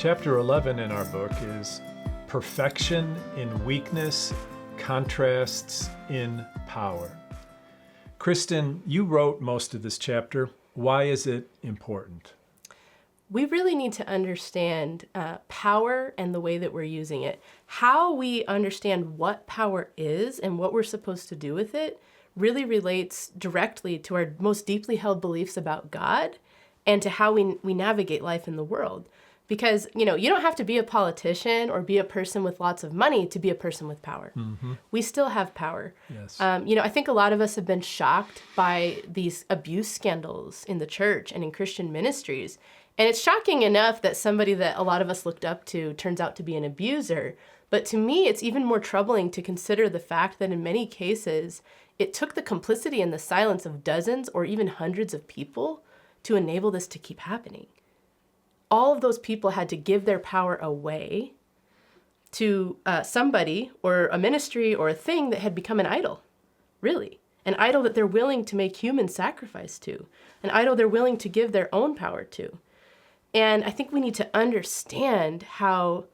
Chapter 11 in our book is Perfection in Weakness, Contrasts in Power. Kristen, you wrote most of this chapter. Why is it important? We really need to understand power and the way that we're using it. How we understand what power is and what we're supposed to do with it really relates directly to our most deeply held beliefs about God and to how we navigate life in the world. Because, you don't have to be a politician or be a person with lots of money to be a person with power. Mm-hmm. We still have power. Yes. I think a lot of us have been shocked by these abuse scandals in the church and in Christian ministries. And it's shocking enough that somebody that a lot of us looked up to turns out to be an abuser. But to me, it's even more troubling to consider the fact that in many cases, it took the complicity and the silence of dozens or even hundreds of people to enable this to keep happening. All of those people had to give their power away to somebody or a ministry or a thing that had become an idol, really. An idol that they're willing to make human sacrifice to. An idol they're willing to give their own power to. And I think we need to understand how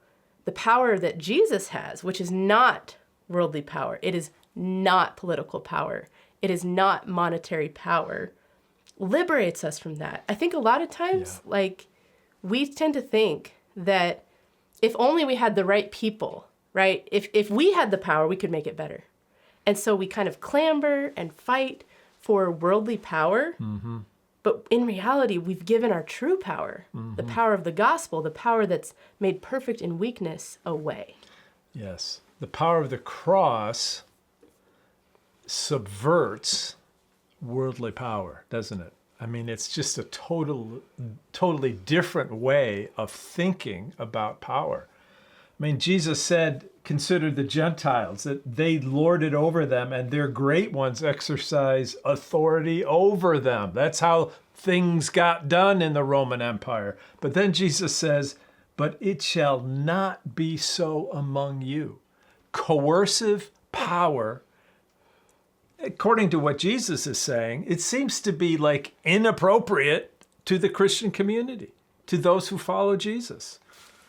the power that Jesus has, which is not worldly power, it is not political power, it is not monetary power, liberates us from that. I think a lot of times, we tend to think that if only we had the right people, right? If we had the power, we could make it better. And so we kind of clamber and fight for worldly power. Mm-hmm. But in reality, we've given our true power, the power of the gospel, the power that's made perfect in weakness, away. Yes. The power of the cross subverts worldly power, doesn't it? I mean, it's just a totally different way of thinking about power. I mean, Jesus said, consider the Gentiles, that they lord it over them and their great ones exercise authority over them. That's how things got done in the Roman Empire. But then Jesus says, but it shall not be so among you. Coercive power, according to what Jesus is saying, it seems to be like inappropriate to the Christian community, to those who follow Jesus.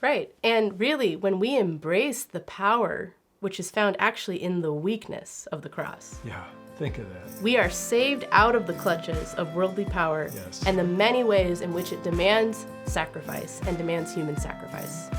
Right. And really, when we embrace the power, which is found actually in the weakness of the cross. Yeah, think of that. We are saved out of the clutches of worldly power and the many ways in which it demands sacrifice and demands human sacrifice.